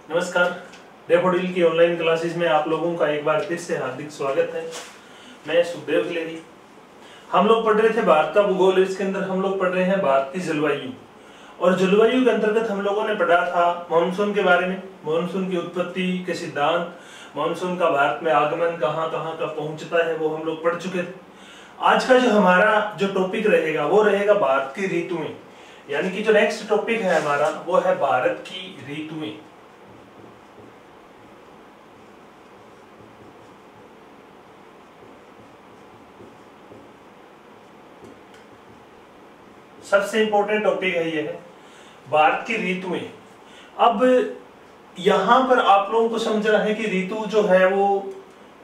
नमस्कार। डेफोडिल की online classes में आप लोगों का एक बार फिर से हार्दिक स्वागत है। मैं सुखदेव खिलेरी। हम लोग पढ़ रहे थे भारत का भूगोल। इसके अंदर हम लोग पढ़ रहे हैं भारत की जलवायु, और जलवायु के अंतर्गत हम लोगों ने पढ़ा था मानसून के बारे में, मानसून की उत्पत्ति के सिद्धांत, मानसून का भारत में आगमन कहाँ कहाँ का पहुंचता है, वो हम लोग पढ़ चुके थे। आज का जो हमारा जो टॉपिक रहेगा वो रहेगा भारत की ऋतुएं, यानी कि जो नेक्स्ट टॉपिक है हमारा वो है भारत की ऋतुएं। सबसे इंपॉर्टेंट टॉपिक है ये है भारत की ऋतुएं। अब यहां पर आप लोगों को समझना है कि ऋतु जो है वो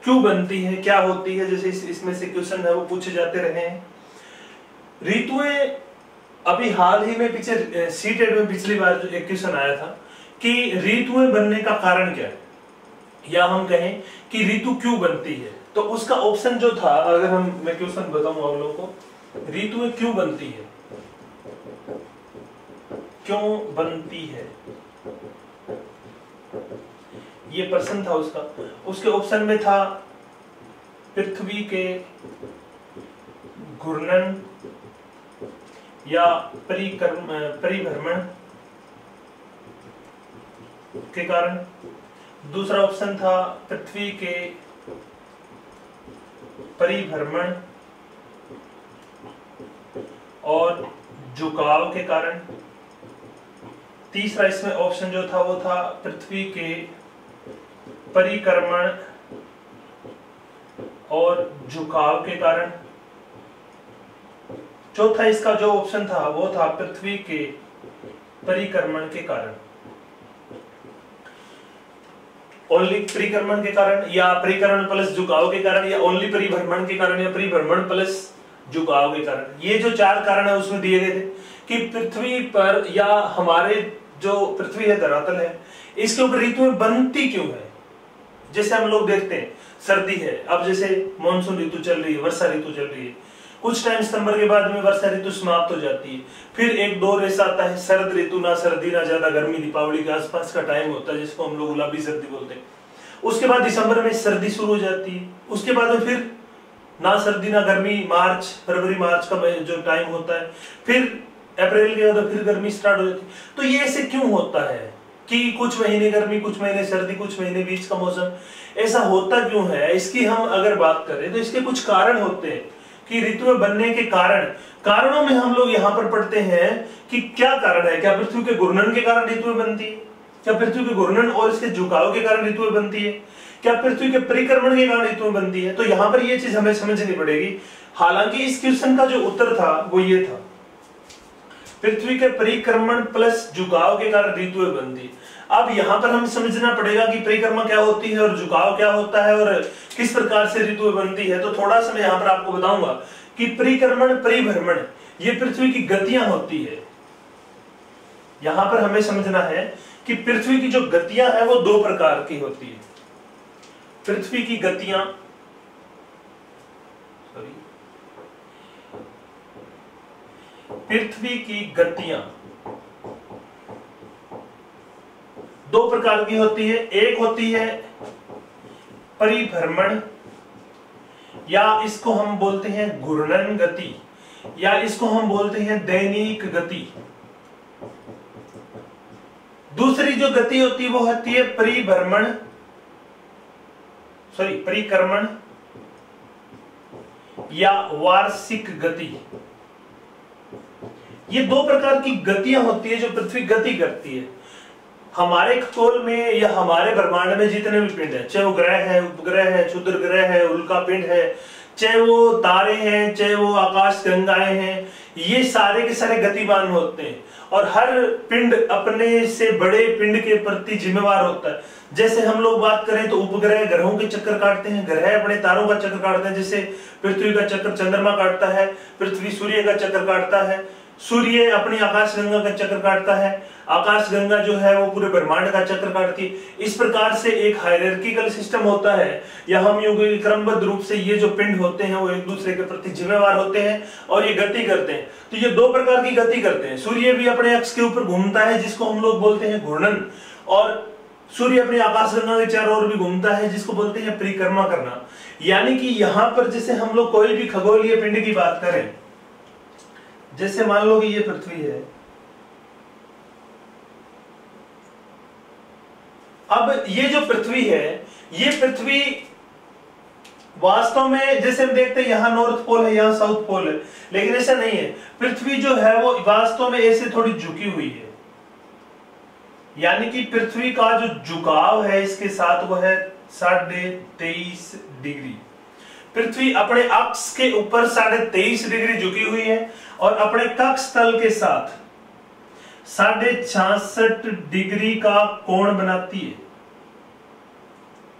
क्यों बनती है, क्या होती है। जैसे इसमें से क्वेश्चन है वो पूछे जाते रहे हैं। ऋतुएं अभी हाल ही में पीछे सीटेट में पिछली बार जो एक क्वेश्चन आया था कि ऋतुएं बनने का कारण क्या है, या हम कहें कि ऋतु क्यों बनती है, तो उसका ऑप्शन जो था, अगर मैं क्वेश्चन बताऊं आप लोगों को, ऋतुएं क्यों बनती है, क्यों बनती है, ये प्रश्न था उसका। उसके ऑप्शन में था पृथ्वी के घूर्णन या परिभ्रमण के कारण। दूसरा ऑप्शन था पृथ्वी के परिभ्रमण और झुकाव के कारण। तीसरा इसमें ऑप्शन जो था वो था पृथ्वी के परिक्रमण और झुकाव के कारण। चौथा इसका जो ऑप्शन था वो था पृथ्वी के परिक्रमण के कारण। ओनली परिक्रमण के कारण, या परिक्रमण प्लस झुकाव के कारण, या ओनली परिभ्रमण के कारण, या परिभ्रमण प्लस झुकाव के कारण। ये जो चार कारण है उसमें दिए गए थे कि पृथ्वी पर, या हमारे जो पृथ्वी है, धरातल है, इसके ऊपर ऋतुएं बनती क्यों है। जैसे हम लोग देखते हैं सर्दी है, अब जैसे मानसून ऋतु चल रही है, वर्षा ऋतु चल रही है, कुछ टाइम सितंबर के बाद में वर्षा ऋतु समाप्त हो जाती है। फिर एक दौर ऐसा आता है शरद ऋतु, ना सर्दी ना ज्यादा गर्मी, दीपावली के आसपास का टाइम होता है जिसको हम लोग गुलाबी सर्दी बोलते हैं। उसके बाद दिसंबर में सर्दी शुरू हो जाती है। उसके बाद में फिर ना सर्दी ना गर्मी, मार्च फरवरी मार्च का जो टाइम होता है, फिर अप्रैल के बाद फिर गर्मी स्टार्ट हो जाती है। तो ये ऐसे क्यों होता है कि कुछ महीने गर्मी, कुछ महीने सर्दी, कुछ महीने बीच का मौसम, ऐसा होता क्यों है? इसकी हम अगर बात करें तो इसके कुछ कारण होते हैं कि ऋतुएं बनने के कारणों में हम लोग यहाँ पर पढ़ते हैं कि क्या कारण है। क्या पृथ्वी के घूर्णन के कारण ऋतुएं बनती है? क्या पृथ्वी के घूर्णन और इसके झुकाव के कारण ऋतुएं बनती है? क्या पृथ्वी के परिक्रमण के कारण ऋतुएं बनती है? तो यहाँ पर ये चीज हमें समझनी पड़ेगी। हालांकि इस क्वेश्चन का जो उत्तर था वो ये था, पृथ्वी के परिक्रमण प्लस झुकाव के कारण ऋतुएं बनती है। अब यहाँ पर हमें समझना पड़ेगा कि परिक्रमा क्या होती है और झुकाव क्या होता है और किस प्रकार से ऋतुएं बनती है। तो थोड़ा सा मैं यहाँ पर आपको बताऊंगा कि परिक्रमण परिभ्रमण ये पृथ्वी की गतियां होती है। यहां पर हमें समझना है कि पृथ्वी की जो गतियां है वो दो प्रकार की होती है। पृथ्वी की गतियां दो प्रकार की होती है। एक होती है परिभ्रमण, या इसको हम बोलते हैं घूर्णन गति, या इसको हम बोलते हैं दैनिक गति। दूसरी जो गति होती है वो होती है परिक्रमण या वार्षिक गति। ये दो प्रकार की गतियां होती है जो पृथ्वी गति करती है। हमारे खगोल में या हमारे ब्रह्मांड में जितने भी पिंड है, चाहे वो ग्रह है, उपग्रह है, क्षुद्र ग्रह है, उल्का पिंड है, चाहे वो तारे हैं, चाहे वो आकाश गंगाएं हैं, ये सारे के सारे गतिमान होते हैं और हर पिंड अपने से बड़े पिंड के प्रति जिम्मेवार होता है। जैसे हम लोग बात करें तो उपग्रह ग्रहों के चक्कर काटते हैं, ग्रह अपने तारों का चक्कर काटते हैं। जैसे पृथ्वी का चक्कर चंद्रमा काटता है, पृथ्वी सूर्य का चक्कर काटता है, सूर्य अपनी आकाश गंगा का चक्र काटता है, आकाश गंगा जो है वो पूरे ब्रह्मांड का चक्र काटती है। इस प्रकार से एक हायरार्किकल सिस्टम होता है, या हम यूं क्रमबद्ध रूप से ये जो पिंड होते हैं वो एक दूसरे के प्रति जिम्मेवार होते हैं और ये गति करते हैं। तो ये दो प्रकार की गति करते हैं। सूर्य भी अपने अक्ष के ऊपर घूमता है जिसको हम लोग बोलते हैं घूर्णन, और सूर्य अपनी आकाशगंगा के चारों ओर भी घूमता है, जिसको बोलते हैं परिक्रमा करना। यानी कि यहां पर जैसे हम लोग कोई भी खगोलीय पिंड की बात करें, जैसे मान लो कि ये पृथ्वी है, अब ये जो पृथ्वी है, ये पृथ्वी वास्तव में जैसे हम देखते हैं यहां नॉर्थ पोल है, यहां साउथ पोल है, लेकिन ऐसा नहीं है। पृथ्वी जो है वो वास्तव में ऐसे थोड़ी झुकी हुई है, यानी कि पृथ्वी का जो झुकाव है इसके साथ वो है 23.5 डिग्री। पृथ्वी अपने अक्ष के ऊपर 23.5 डिग्री झुकी हुई है और अपने कक्ष तल के साथ 66.5 डिग्री का कोण बनाती है,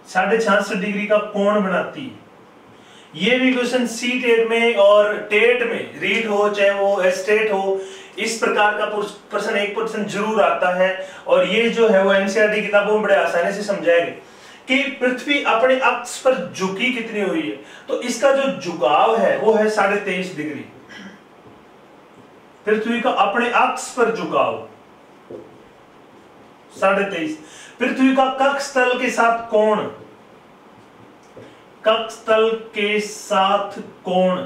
66.5 डिग्री का कोण बनाती है। ये भी क्वेश्चन सी टेट में और टेट में, रीट हो चाहे वो एस्टेट हो, इस प्रकार का प्रश्न 1% जरूर आता है। और ये जो है वो एनसीईआरटी किताबों में बड़े आसानी से समझाएंगे कि पृथ्वी अपने अक्ष पर झुकी कितनी हुई है। तो इसका जो झुकाव है वो है 23.5 डिग्री। पृथ्वी का अपने अक्ष पर झुकाव 23.5। पृथ्वी का कक्ष तल के साथ कोण, कक्ष तल के साथ कोण,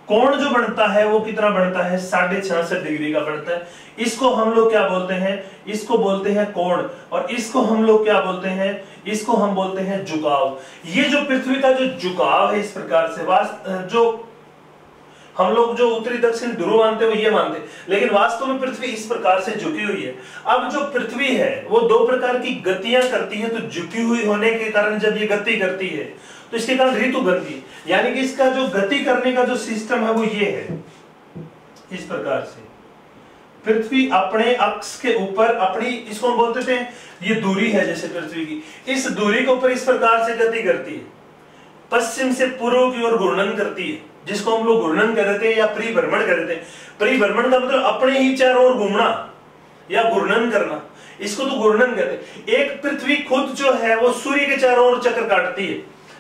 कोण जो बनता है वो कितना बनता है? 66.5 डिग्री का बनता है। इसको हम लोग क्या बोलते हैं? इसको बोलते हैं कोण। और इसको हम लोग क्या बोलते हैं? इसको हम बोलते हैं झुकाव। ये जो पृथ्वी का जो झुकाव है इस प्रकार से, जो हम लोग जो उत्तरी दक्षिण ध्रुव मानते हैं वो ये मानते हैं, लेकिन वास्तव में पृथ्वी इस प्रकार से झुकी हुई है। अब जो पृथ्वी है वो दो प्रकार की गतियां करती है। तो झुकी हुई होने के कारण जब ये गति करती है तो इसके कारण ऋतु बनती है, यानी कि इसका जो गति करने का जो सिस्टम है वो ये है, इस प्रकार से। पृथ्वी अपने अक्ष के ऊपर अपनी, इसको हम बोलते थे ये दूरी है जैसे पृथ्वी की, इस दूरी के ऊपर इस प्रकार से गति करती है, पश्चिम से पूर्व की ओर घूर्णन करती है, जिसको हम लोग घूर्णन कर रहे थे या परिभ्रमण कर रहे थे। परिभ्रमण का मतलब अपने ही चारों ओर घूमना या घूर्णन करना, इसको तो घूर्णन कहते हैं। एक पृथ्वी खुद जो है वो सूर्य के चारों ओर चक्कर काटती है।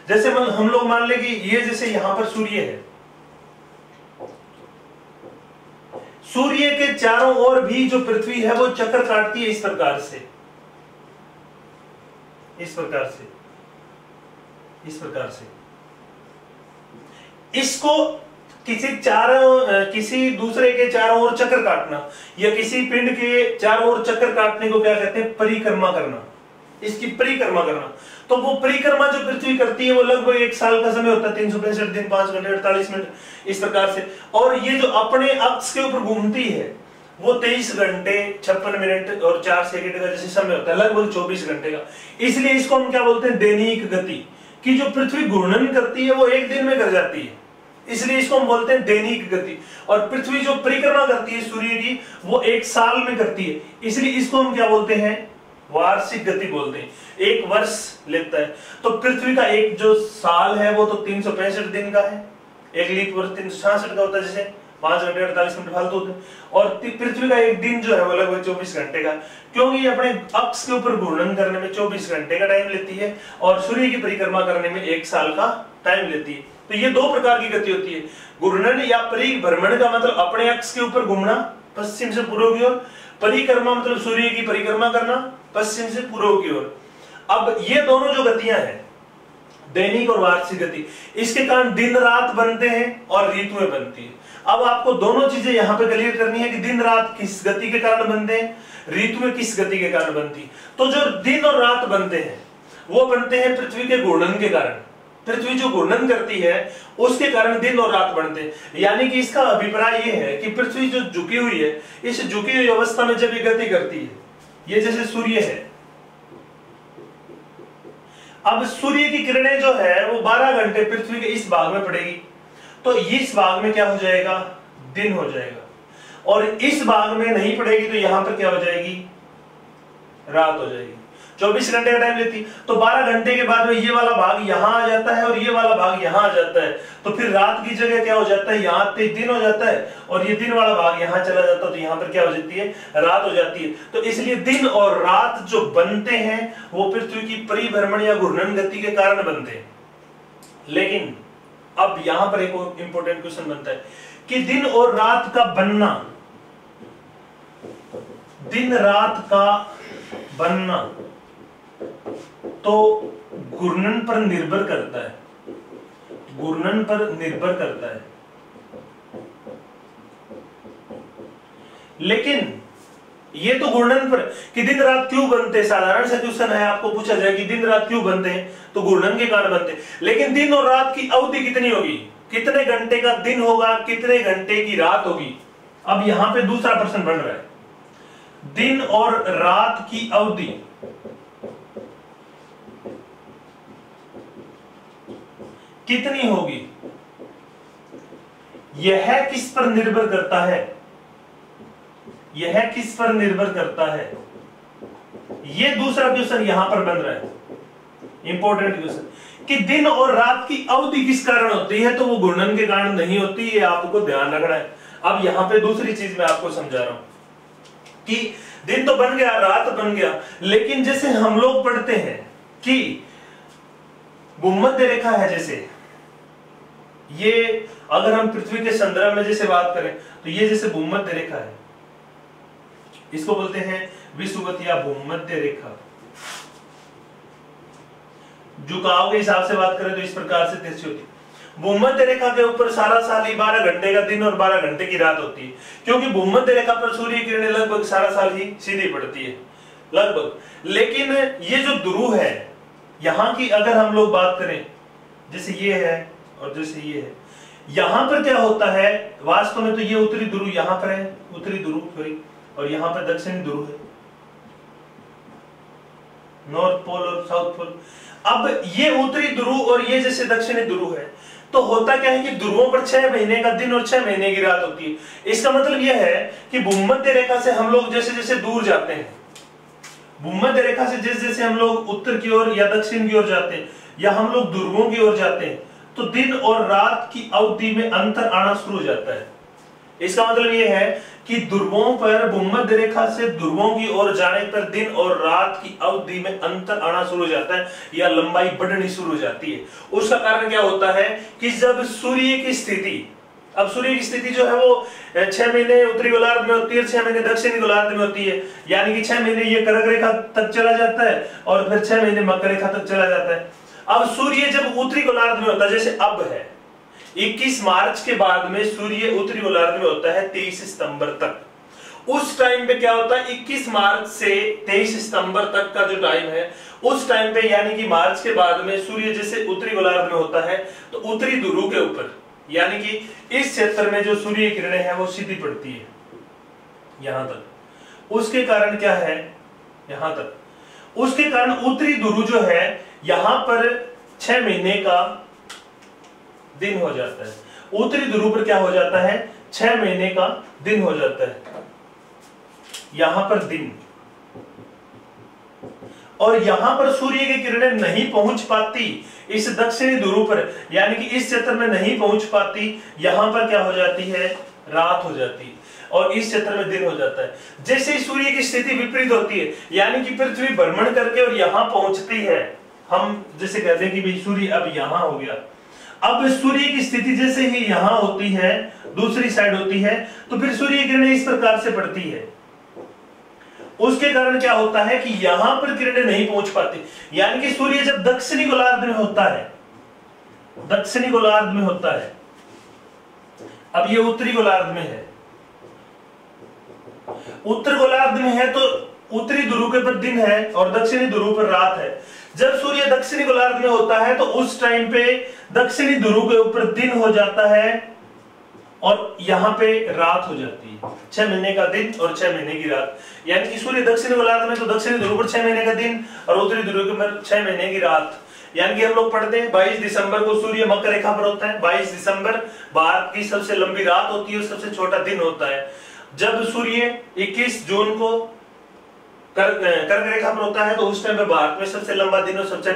जैसे हम लोग मान ले कि ये जैसे यहां पर सूर्य है, सूर्य के चारों ओर भी जो पृथ्वी है वो चक्कर काटती है इस प्रकार से, इस प्रकार से, इस प्रकार से। इसको किसी दूसरे के चारों ओर चक्कर काटना या किसी पिंड के चारों ओर चक्कर काटने को क्या कहते हैं? परिक्रमा करना, इसकी परिक्रमा करना। तो वो परिक्रमा जो पृथ्वी करती है वो लगभग 1 साल का समय होता है, 365 दिन 5 घंटे 48 मिनट इस प्रकार से। और ये जो अपने अक्ष के ऊपर घूमती है वो 23 घंटे 56 मिनट और 4 सेकंड का जैसे समय होता है, लगभग 24 घंटे का। इसलिए इसको हम क्या बोलते हैं? दैनिक गति। कि जो पृथ्वी घूर्णन करती है वो एक दिन में कर जाती है, इसलिए इसको हम बोलते हैं दैनिक गति। और पृथ्वी जो परिक्रमा करती है सूर्य की वो 1 साल में करती है, इसलिए इसको हम क्या बोलते हैं? वार्षिक गति बोलते हैं। 1 वर्ष लेता है। तो पृथ्वी का एक जो साल है वो तो 365 दिन का है, एक लीप वर्ष 366 का होता है, जैसे 5 घंटे 48 मिनट फालतू होते हैं। और पृथ्वी का एक दिन जो है वो लगभग 24 घंटे का, क्योंकि ये अपने अक्ष के ऊपर घूर्णन करने में 24 घंटे का टाइम लेती है और सूर्य की परिक्रमा करने में 1 साल का टाइम लेती है। तो ये 2 प्रकार की गति होती है, घूर्णन या परिभ्रमण का मतलब अपने अक्ष के ऊपर घूमना पश्चिम से पूर्व की ओर, परिक्रमा मतलब सूर्य की परिक्रमा करना पश्चिम से पूर्व की ओर। अब ये दोनों जो गतियां हैं, दैनिक और वार्षिक गति, इसके कारण दिन रात बनते हैं और ऋतुएं बनती है। अब आपको दोनों चीजें यहां पे क्लियर करनी है कि दिन रात किस गति के कारण बनते हैं, ऋतुएं किस गति के कारण बनती है। तो जो दिन और रात बनते हैं वो बनते हैं पृथ्वी के घूर्णन के कारण। पृथ्वी जो घूर्णन करती है उसके कारण दिन और रात बनते हैं। यानी कि इसका अभिप्राय यह है कि पृथ्वी जो झुकी हुई है, इस झुकी हुई अवस्था में जब ये गति करती है, ये जैसे सूर्य है, अब सूर्य की किरणें जो है वो 12 घंटे पृथ्वी के इस भाग में पड़ेगी, तो इस भाग में क्या हो जाएगा? दिन हो जाएगा। और इस भाग में नहीं पड़ेगी तो यहां पर क्या हो जाएगी? रात हो जाएगी। 24 घंटे का टाइम लेती, तो 12 घंटे के बाद में ये वाला भाग यहां आ जाता है और ये वाला भाग यहां आ जाता है, तो फिर रात की जगह क्या हो जाता है? यहाँ पे दिन हो जाता है और ये दिन वाला भाग यहां चला जाता है, तो यहां पर क्या हो जाती है? रात हो जाती है। तो इसलिए दिन और रात जो बनते हैं वो पृथ्वी की परिभ्रमण या घूर्णन गति के कारण बनते हैं। लेकिन अब यहां पर एक और इंपॉर्टेंट क्वेश्चन बनता है कि दिन और रात का बनना, दिन रात का बनना तो घूर्णन पर निर्भर करता है, घूर्णन पर निर्भर करता है। लेकिन ये तो घूर्णन पर कि दिन रात क्यों बनते, साधारण सा क्वेश्चन है, आपको पूछा जाए कि दिन रात क्यों बनते हैं, तो घूर्णन के कारण बनते हैं। लेकिन दिन और रात की अवधि कितनी होगी, कितने घंटे का दिन होगा, कितने घंटे की रात होगी। अब यहां पे दूसरा प्रश्न बन रहा है, दिन और रात की अवधि कितनी होगी, यह किस पर निर्भर करता है, यह किस पर निर्भर करता है। यह दूसरा क्वेश्चन यहां पर बन रहा है, इंपॉर्टेंट क्वेश्चन, कि दिन और रात की अवधि किस कारण होती है, तो वो घूर्णन के कारण नहीं होती, ये आपको ध्यान रखना है। अब यहां पे दूसरी चीज मैं आपको समझा रहा हूं कि दिन तो बन गया, रात बन गया, लेकिन जैसे हम लोग पढ़ते हैं कि भूमध्य रेखा है, जैसे ये अगर हम पृथ्वी के संदर्भ में जैसे बात करें तो ये जैसे भूमध्य रेखा है, इसको बोलते हैं विषुवत या भूमध्य रेखा। झुकाव के हिसाब से बात करें तो इस प्रकार से तिरछी होती है। भूमध्य रेखा के ऊपर सारा साल ही 12 घंटे का दिन और 12 घंटे की रात होती है, क्योंकि भूमध्य रेखा पर सूर्य किरणें लगभग सारा साल ही सीधी पड़ती है, लगभग। लेकिन ये जो ध्रुव है, यहां की अगर हम लोग बात करें, जैसे ये है और जैसे ये है, यहां पर क्या होता है, वास्तव में तो ये उत्तरी ध्रुव यहां पर है, उत्तरी ध्रुव सॉरी, और यहां पर दक्षिणी ध्रुव है, नॉर्थ पोल और साउथ पोल। अब ये उत्तरी ध्रुव और ये जैसे दक्षिणी ध्रुव है, तो होता क्या है कि ध्रुवों पर 6 महीने का दिन और 6 महीने की रात होती है। इसका मतलब यह है कि भूमध्य रेखा से हम लोग जैसे जैसे दूर जाते हैं, भूमध्य रेखा से जैसे जैसे हम लोग उत्तर की ओर या दक्षिण की ओर जाते हैं, या हम लोग ध्रुवों की ओर जाते हैं, तो दिन और रात की अवधि में अंतर आना शुरू हो जाता है। इसका मतलब यह है कि ध्रुवों पर, भूमध्य रेखा से ध्रुवों की ओर जाने पर दिन और रात की अवधि में अंतर आना शुरू हो जाता है, या लंबाई बढ़नी शुरू हो जाती है। उसका कारण क्या होता है कि जब सूर्य की स्थिति, अब सूर्य की स्थिति जो है वो 6 महीने उत्तरी गोलार्ध में होती है, 6 महीने दक्षिणी गोलार्ध में होती है, यानी कि 6 महीने ये कर्क रेखा तक चला जाता है और फिर 6 महीने मकर रेखा तक चला जाता है। अब सूर्य जब उत्तरी गोलार्ध में होता है, जैसे अब है 21 मार्च के बाद में सूर्य उत्तरी गोलार्ध में होता है 23 सितंबर तक। उस टाइम पे क्या होता है, 21 मार्च से 23 सितंबर तक का जो टाइम है, उस टाइम पे यानी कि मार्च के बाद में सूर्य जैसे उत्तरी गोलार्ध में होता है, तो उत्तरी ध्रुव के ऊपर यानी कि इस क्षेत्र में जो सूर्य किरणें हैं वो सीधी पड़ती है यहां तक। उसके कारण क्या है, यहां तक, उसके कारण उत्तरी ध्रुव जो है यहां पर 6 महीने का दिन हो जाता है। उत्तरी ध्रुव पर क्या हो जाता है, 6 महीने का दिन हो जाता है, यहां पर दिन, और यहां पर सूर्य की किरणें नहीं पहुंच पाती इस दक्षिणी ध्रुव पर, यानी कि इस क्षेत्र में नहीं पहुंच पाती, यहां पर क्या हो जाती है, रात हो जाती है, और इस क्षेत्र में दिन हो जाता है। जैसे ही सूर्य की स्थिति विपरीत होती है, यानी कि पृथ्वी भ्रमण करके और यहां पहुंचती है, हम जैसे कहते हैं कि भाई सूर्य अब यहां हो गया, अब सूर्य की स्थिति जैसे ही यहां होती है, दूसरी साइड होती है, तो फिर सूर्य की किरणें इस प्रकार से पड़ती है। उसके कारण क्या होता है कि यहां पर किरणें नहीं पहुंच पाती, यानी कि सूर्य जब दक्षिणी गोलार्ध में होता है, दक्षिणी गोलार्ध में होता है, अब ये उत्तरी गोलार्ध में है, उत्तर गोलार्ध में है तो उत्तरी ध्रुव के पर दिन है और दक्षिणी ध्रुव पर रात है। जब सूर्य दक्षिणी गोलार्ध में होता है तो उस टाइम पे दक्षिणी ध्रुव के ऊपर दिन हो जाता है और यहां पे रात हो जाती है, 6 महीने का दिन और 6 महीने की रात। यानी कि सूर्य दक्षिणी गोलार्ध में तो दक्षिणी ध्रुव पर 6 महीने का दिन और उत्तरी ध्रुव के पर 6 महीने की रात। यानी कि हम लोग पढ़ते हैं 22 दिसंबर को सूर्य मकर रेखा पर होता है, 22 दिसंबर भारत की सबसे लंबी रात होती है और सबसे छोटा दिन होता है। जब सूर्य 21 जून को कर्क रेखा पर होता है तो उस टाइम पे भारत में सबसे लंबा दिन और सबसे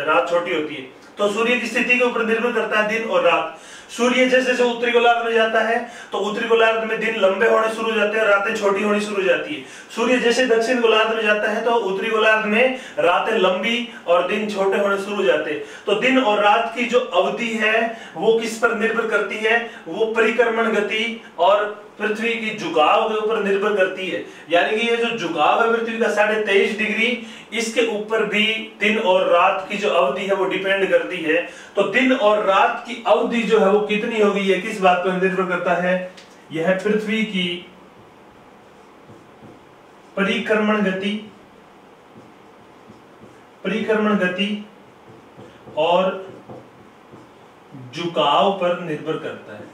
रात छोटी होती है। तो सूर्य की स्थिति के ऊपर निर्भर करता है दिन और रात। सूर्य जैसे जैसे उत्तरी गोलार्ध में जाता है तो उत्तरी गोलार्ध में दिन लंबे होने शुरू हो जाते हैं, रातें छोटी होनी शुरू हो जाती है। सूर्य जैसे दक्षिण गोलार्ध में जाता है तो उत्तरी गोलार्ध में रातें लंबी और दिन छोटे होने शुरू हो जाते हैं। तो दिन और रात की जो अवधि है वो किस पर निर्भर करती है? वो परिक्रमण गति और पृथ्वी की झुकाव के ऊपर निर्भर करती है। यानी कि ये जो झुकाव है पृथ्वी का 23.5 डिग्री, इसके ऊपर भी दिन और रात की जो अवधि है वो डिपेंड करती है। तो दिन और रात की अवधि जो है वो कितनी होगी, ये किस बात पर निर्भर करता है? यह पृथ्वी की परिक्रमण गति और झुकाव पर निर्भर करता है।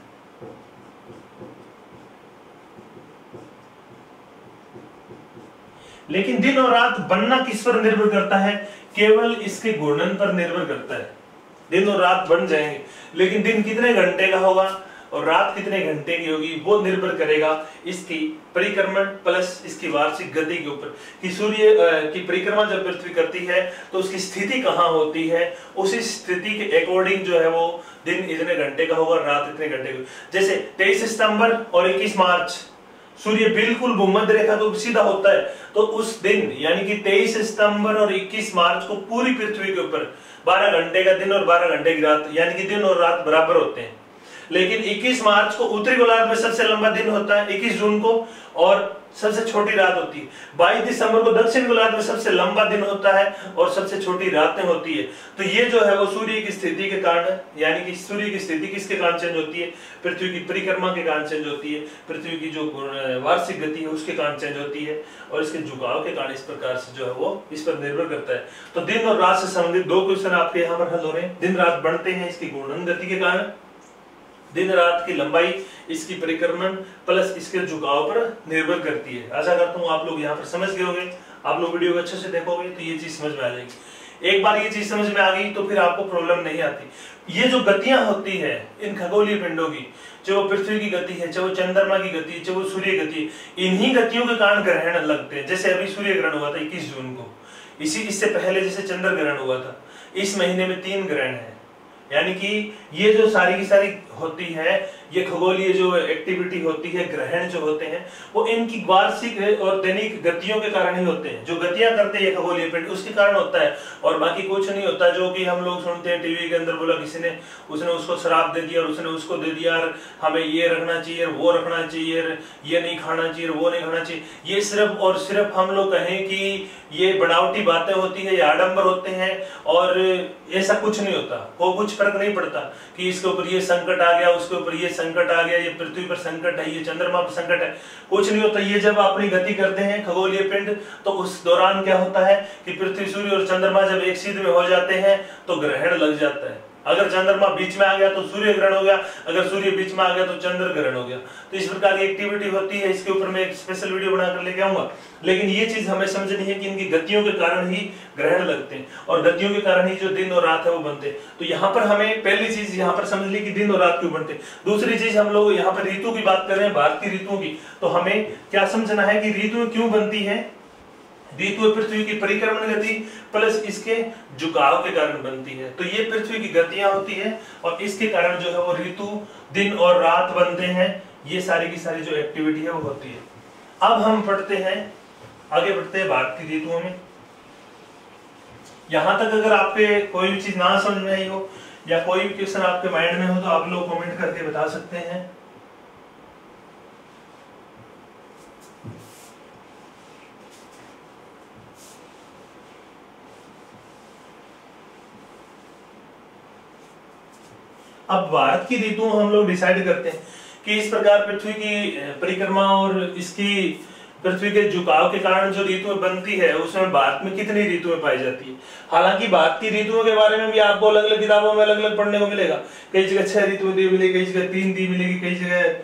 लेकिन दिन और रात बनना किस पर निर्भर करता है? केवल इसके घूर्णन पर निर्भर करता है। दिन और रात बन जाएंगे, लेकिन दिन कितने घंटे का होगा और रात कितने घंटे की होगी वो निर्भर करेगा इसकी परिक्रमण प्लस इसकी वार्षिक गति के ऊपर, कि सूर्य की परिक्रमा जब पृथ्वी करती है तो उसकी स्थिति कहाँ होती है, उसी स्थिति के अकॉर्डिंग जो है वो दिन इतने घंटे का होगा, रात इतने घंटे का। जैसे 23 सितंबर और 21 मार्च सूर्य बिल्कुल भूमध्य रेखा तो सीधा होता है, तो उस दिन यानी कि 23 सितंबर और 21 मार्च को पूरी पृथ्वी के ऊपर 12 घंटे का दिन और 12 घंटे की रात, यानी कि दिन और रात बराबर होते हैं। लेकिन 21 मार्च को उत्तरी गोलार्ध में सबसे लंबा दिन होता है 21 जून को, और सबसे छोटी रात होती है। 22 दिसंबर को दक्षिण गोलार्ध में सबसे लंबा दिन होता है और सबसे छोटी रातें होती है। तो ये जो है वो सूर्य की स्थिति के कारण, यानी कि सूर्य की स्थिति किसके कारण चेंज होती है? पृथ्वी की परिक्रमा के कारण चेंज होती है, पृथ्वी की जो वार्षिक गति है उसके कारण चेंज होती है, और इसके झुकाव के कारण इस प्रकार से जो है वो इस पर निर्भर करता है। तो दिन और रात से संबंधित 2 क्वेश्चन आपके यहाँ पर हल हो रहे हैं। दिन रात बढ़ते हैं इसकी घूर्णन गति के कारण, दिन रात की लंबाई इसकी परिक्रमण प्लस इसके झुकाव पर निर्भर करती है। आशा करता हूँ आप लोग यहाँ पर समझ गए होंगे। आप लोग वीडियो को अच्छे से देखोगे तो ये चीज समझ में आ जाएगी। एक बार ये चीज समझ में आ गई तो फिर आपको प्रॉब्लम नहीं आती। ये जो गतियां होती है इन खगोलीय पिंडों की, चाहे वो पृथ्वी की गति है, चाहे वो चंद्रमा की गति, चाहे वो सूर्य गति, इन्हीं गतियों के कारण ग्रहण लगते हैं। जैसे अभी सूर्य ग्रहण हुआ था 21 जून को, इससे पहले जैसे चंद्र ग्रहण हुआ था। इस महीने में 3 ग्रहण है, यानी कि ये जो सारी की सारी होती है, ये खगोलीय जो एक्टिविटी होती है, ग्रहण जो होते हैं, वो इनकी वार्षिक और दैनिक गतियों के कारण ही होते हैं। जो गतियां करते हैं खगोलीय पिंड उसके कारण होता है, और बाकी कुछ नहीं होता। जो कि हम लोग सुनते हैं टीवी के अंदर, बोला किसी ने, उसने उसको शराब दे दिया और उसने उसको दे दिया, हमें ये रखना चाहिए, वो रखना चाहिए, ये नहीं खाना चाहिए, वो नहीं खाना चाहिए। ये सिर्फ और सिर्फ हम लोग कहें कि ये बनावटी बातें होती है, ये आडंबर होते हैं, और ऐसा कुछ नहीं होता। वो कुछ फर्क नहीं पड़ता कि इसके ऊपर ये संकट आ गया, उसके ऊपर ये संकट आ गया, ये पृथ्वी पर संकट है, ये चंद्रमा पर संकट है, कुछ नहीं होता। ये जब अपनी गति करते हैं खगोलीय पिंड, तो उस दौरान क्या होता है कि पृथ्वी, सूर्य और चंद्रमा जब एक सीध में हो जाते हैं तो ग्रहण लग जाता है। अगर चंद्रमा बीच में आ गया तो सूर्य ग्रहण हो गया, अगर सूर्य बीच में आ गया तो चंद्र ग्रहण हो गया। तो इस प्रकार की एक्टिविटी होती है। इसके ऊपर मैं एक स्पेशल वीडियो बनाकर लेके आऊंगा। लेकिन ये चीज हमें समझनी है कि इनकी गतियों के कारण ही ग्रहण लगते हैं, और गतियों के कारण ही जो दिन और रात है वो बनते हैं। तो यहाँ पर हमें पहली चीज यहाँ पर समझ ली कि दिन और रात क्यों बनते हैं। दूसरी चीज, हम लोग यहाँ पर ऋतु की बात कर रहे हैं, भारत की ऋतुओं की, तो हमें क्या समझना है कि ऋतुएं क्यों बनती है। ऋतु पृथ्वी की परिक्रमण गति प्लस इसके झुकाव के कारण बनती है। तो ये पृथ्वी की गतियां होती है, और इसके कारण जो है वो ऋतु, दिन और रात बनते हैं। ये सारी की सारी जो एक्टिविटी है वो होती है। अब हम पढ़ते हैं, आगे बढ़ते हैं भारत की ऋतुओं में। यहां तक अगर आपके कोई भी चीज ना समझ में आई हो या कोई भी क्वेश्चन आपके माइंड में हो तो आप लोग कमेंट करके बता सकते हैं। अब भारत की ऋतु हम लोग डिसाइड करते हैं कि इस प्रकार पृथ्वी की परिक्रमा और इसकी पृथ्वी के झुकाव के कारण जो ऋतुएं बनती है, उसमें भारत में कितनी ऋतुएं पाई जाती है। हालांकि भारत की ऋतुओं के बारे में भी आपको अलग अलग किताबों में अलग अलग पढ़ने को मिलेगा। कई जगह 6 ऋतुएं दी मिलेगी, कई जगह 3 दी मिलेगी, कई जगह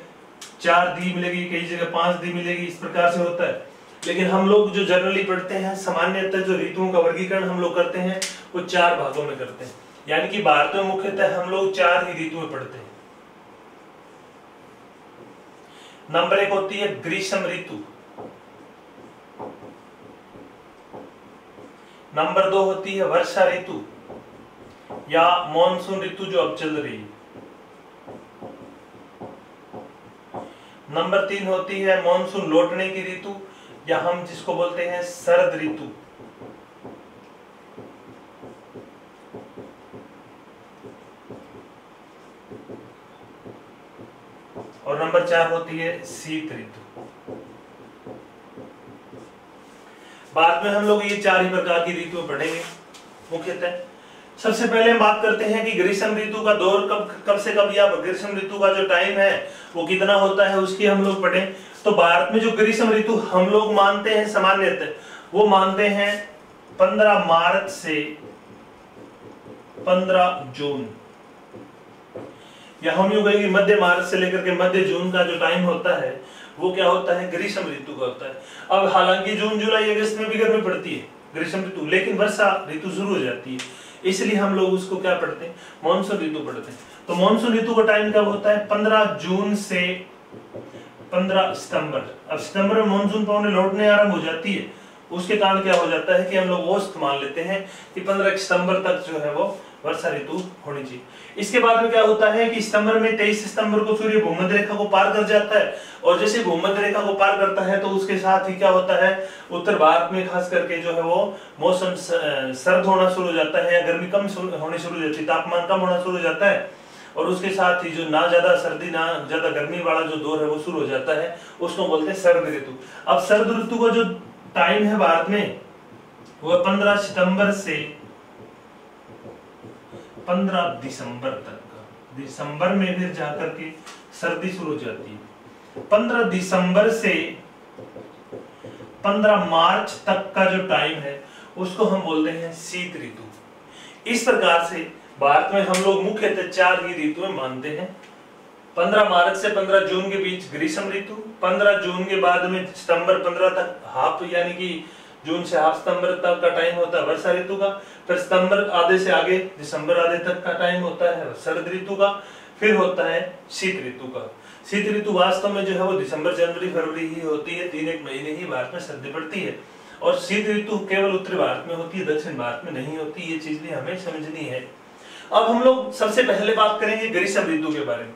4 दी मिलेगी, कई जगह 5 दी मिलेगी। इस प्रकार से होता है। लेकिन हम लोग जो जनरली पढ़ते हैं, सामान्यतः जो ऋतुओं का वर्गीकरण हम लोग करते हैं वो 4 भागों में करते हैं। यानी कि भारत में मुख्यतः हम लोग 4 ही ऋतुएं पढ़ते हैं। नंबर 1 होती है ग्रीष्म ऋतु, नंबर 2 होती है वर्षा ऋतु या मॉनसून ऋतु जो अब चल रही है, नंबर 3 होती है मॉनसून लौटने की ऋतु, या हम जिसको बोलते हैं शरद ऋतु। और नंबर 4 होती है शीत ऋतु। बाद में हम लोग ये 4 ही प्रकार की ऋतु पढ़ेंगे मुख्यतः। सबसे पहले हम बात करते हैं कि ग्रीष्म ऋतु का दौर कब से कब, या ग्रीष्म ऋतु का जो टाइम है वो कितना होता है, उसकी हम लोग पढ़ें। तो भारत में जो ग्रीष्म ऋतु हम लोग मानते हैं सामान्यतः, वो मानते हैं 15 मार्च से 15 जून, या हम यूं कहेंगे मध्य मार्च से लेकर के मध्य जून का जो टाइम होता है वो क्या होता है, ग्रीष्म ऋतु का होता है। अब हालांकि जून जुलाई अगस्त में भी गर्मी पड़ती है ग्रीष्म ऋतु, लेकिन वर्षा ऋतु शुरू हो जाती है, इसलिए हम लोग उसको क्या पढ़ते हैं, मानसून ऋतु पढ़ते हैं। तो मानसून ऋतु का टाइम कब होता है, 15 जून से 15 सितंबर। अब सितंबर में मानसून पवनें लौटने आरंभ हो जाती है, उसके कारण क्या हो जाता है कि हम लोग वो मान लेते हैं कि 15 सितंबर तक जो है वो वर्षा ऋतु होनी चाहिए। इसके बाद में क्या होता है कि सितंबर में 23 सितंबर को सूर्य भूमध्य रेखा को पार कर जाता है, और जैसे भूमध्य रेखा को पार करता है तो उसके साथ ही क्या होता है, उत्तर भारत में खास करके जो है वो मौसम सर्द होना शुरू हो जाता है, या गर्मी कम होनी शुरू हो जाती है, तापमान कम होना शुरू हो जाता है, और उसके साथ ही जो ना ज्यादा सर्दी ना ज्यादा गर्मी वाला जो दौर है वो शुरू हो जाता है, उसको बोलते हैं शरद ऋतु। अब शरद ऋतु का जो टाइम है भारत में वो 15 सितंबर से 15 दिसंबर तक का। दिसंबर में फिर जाकर के सर्दी शुरू हो जाती है। 15 दिसंबर से 15 मार्च तक का जो टाइम है उसको हम बोलते हैं शीत ऋतु। इस प्रकार से भारत में हम लोग मुख्यतः 4 ही ऋतुएं मानते हैं। 15 मार्च से 15 जून के बीच ग्रीष्म ऋतु, 15 जून के बाद में सितंबर 15 तक हाफ, यानी कि जून से हाफ सितंबर तक का टाइम होता है वर्षा ऋतु का, फिर सितंबर आधे से आगे दिसंबर आधे तक का टाइम होता है शरद ऋतु का, फिर होता है शीत ऋतु का। शीत ऋतु वास्तव में जो है वो दिसंबर जनवरी फरवरी ही होती है, 3-1 महीने ही भारत में सर्दी पड़ती है, और शीत ऋतु केवल उत्तरी भारत में होती है, दक्षिण भारत में नहीं होती। ये चीज भी हमें समझनी है। अब हम लोग सबसे पहले बात करेंगे ग्रीष्म ऋतु के बारे में,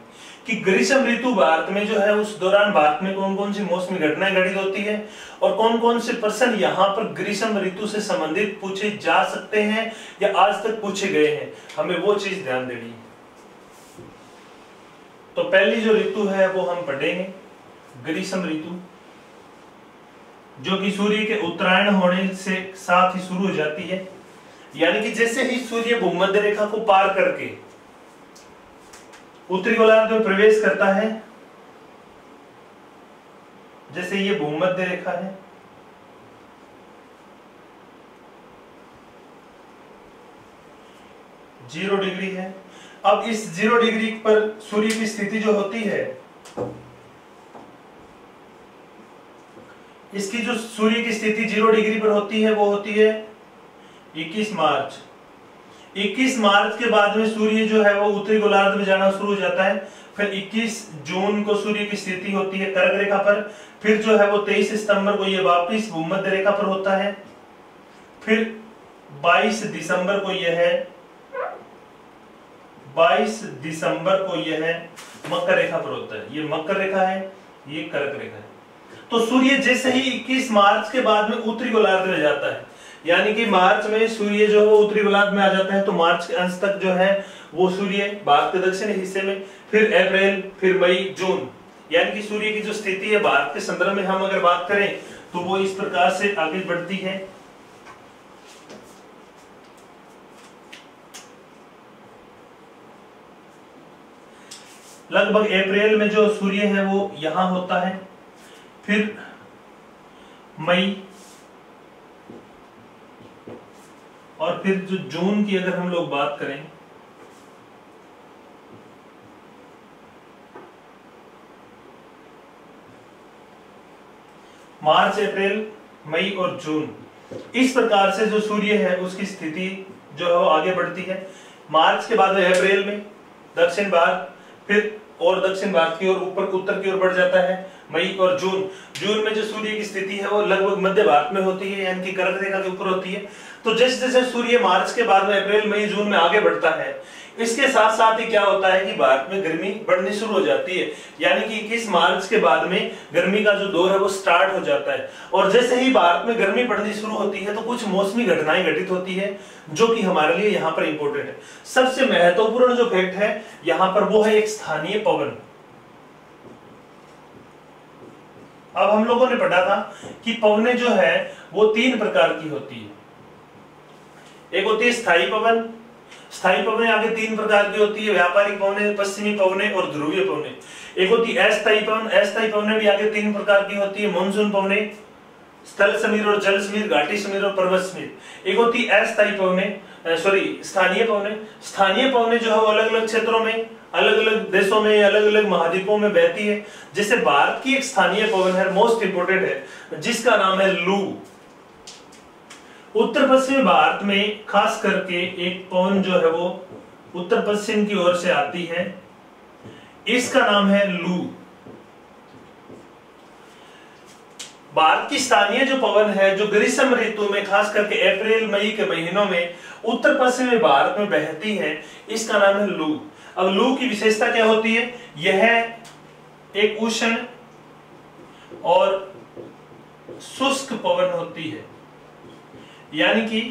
कि ग्रीष्म ऋतु भारत में जो है उस दौरान भारत में कौन कौन सी मौसमी घटनाएं घटित होती है, और कौन कौन से प्रश्न यहाँ पर ग्रीष्म ऋतु से संबंधित पूछे जा सकते हैं या आज तक पूछे गए हैं, हमें वो चीज ध्यान देनी है। तो पहली जो ऋतु है वो हम पढ़ेंगे ग्रीष्म ऋतु, जो कि सूर्य के उत्तरायण होने से साथ ही शुरू हो जाती है, यानी कि जैसे ही सूर्य भूमध्य रेखा को पार करके उत्तरी गोलार्ध में प्रवेश करता है, जैसे ये भूमध्य रेखा है, जीरो डिग्री है। अब इस 0 डिग्री पर सूर्य की स्थिति जो होती है, इसकी जो सूर्य की स्थिति 0 डिग्री पर होती है वो होती है 21 मार्च। 21 मार्च के बाद में सूर्य जो है वो उत्तरी गोलार्ध में जाना शुरू हो जाता है। फिर 21 जून को सूर्य की स्थिति होती है कर्क रेखा पर, फिर जो है वो 23 सितंबर को ये वापिस भूमध्य रेखा पर होता है, फिर 22 दिसंबर को यह है 22 दिसंबर को यह मकर रेखा पर होता है। ये मकर रेखा है, ये कर्क रेखा है। तो सूर्य जैसे ही 21 मार्च के बाद में उत्तरी गोलार्ध में जाता है, यानी कि मार्च में सूर्य जो है वो उत्तरी गोलार्ध में आ जाता है, तो मार्च के अंत तक जो है वो सूर्य भारत के दक्षिणी हिस्से में, फिर अप्रैल, फिर मई, जून, यानी कि सूर्य की जो स्थिति है भारत के संदर्भ में हम अगर बात करें तो वो इस प्रकार से आगे बढ़ती है। लगभग अप्रैल में जो सूर्य है वो यहां होता है, फिर मई, और फिर जो जून की अगर हम लोग बात करें मार्च, अप्रैल, मई और जून, इस प्रकार से जो सूर्य है उसकी स्थिति जो है वो आगे बढ़ती है। मार्च के बाद में अप्रैल में दक्षिण भारत, फिर और दक्षिण भारत की ओर ऊपर उत्तर की ओर बढ़ जाता है मई और जून। जून में जो सूर्य की स्थिति है वो लगभग मध्य भारत में होती है, यानी कि कर्क रेखा के ऊपर होती है। तो जैसे जैसे सूर्य मार्च के बाद में अप्रैल, मई, जून में आगे बढ़ता है, इसके साथ साथ ही क्या होता है कि भारत में गर्मी बढ़नी शुरू हो जाती है, यानी कि 21 मार्च के बाद में गर्मी का जो दौर है वो स्टार्ट हो जाता है। और जैसे ही भारत में गर्मी बढ़नी शुरू होती है तो कुछ मौसमी घटनाएं घटित होती है जो कि हमारे लिए यहाँ पर इंपॉर्टेंट है। सबसे महत्वपूर्ण जो फैक्ट है यहाँ पर वो है एक स्थानीय पवन। अब हम लोगों ने पढ़ा था कि पवनें जो है वो 3 प्रकार की होती है। एक होती है स्थायी पवन। स्थायी पवनें आगे 3 प्रकार की होती है, व्यापारिक पवनें, पश्चिमी पवनें और ध्रुवीय पवनें। एक होती है अस्थायी पवन। अस्थायी पवनें भी आगे 3 प्रकार की होती है, मानसून पवनें, स्थल समीर और जल समीर, घाटी समीर और पर्वत समीर। एक होती है अस्थायी पवनें, स्थानीय पवनें। स्थानीय पवनें जो है वो अलग अलग क्षेत्रों में, अलग अलग देशों में, अलग अलग महाद्वीपों में बहती है। जैसे भारत की एक स्थानीय पवन है, मोस्ट इंपोर्टेंट है, जिसका नाम है लू। उत्तर पश्चिमी भारत में खास करके एक पवन जो है वो उत्तर पश्चिम की ओर से आती है, इसका नाम है लू। भारत की स्थानीय जो पवन है जो ग्रीष्म ऋतु में खास करके अप्रैल मई के महीनों में उत्तर पश्चिमी भारत में बहती है, इसका नाम है लू। अब लू की विशेषता क्या होती है? यह एक उष्ण और शुष्क पवन होती है, यानी कि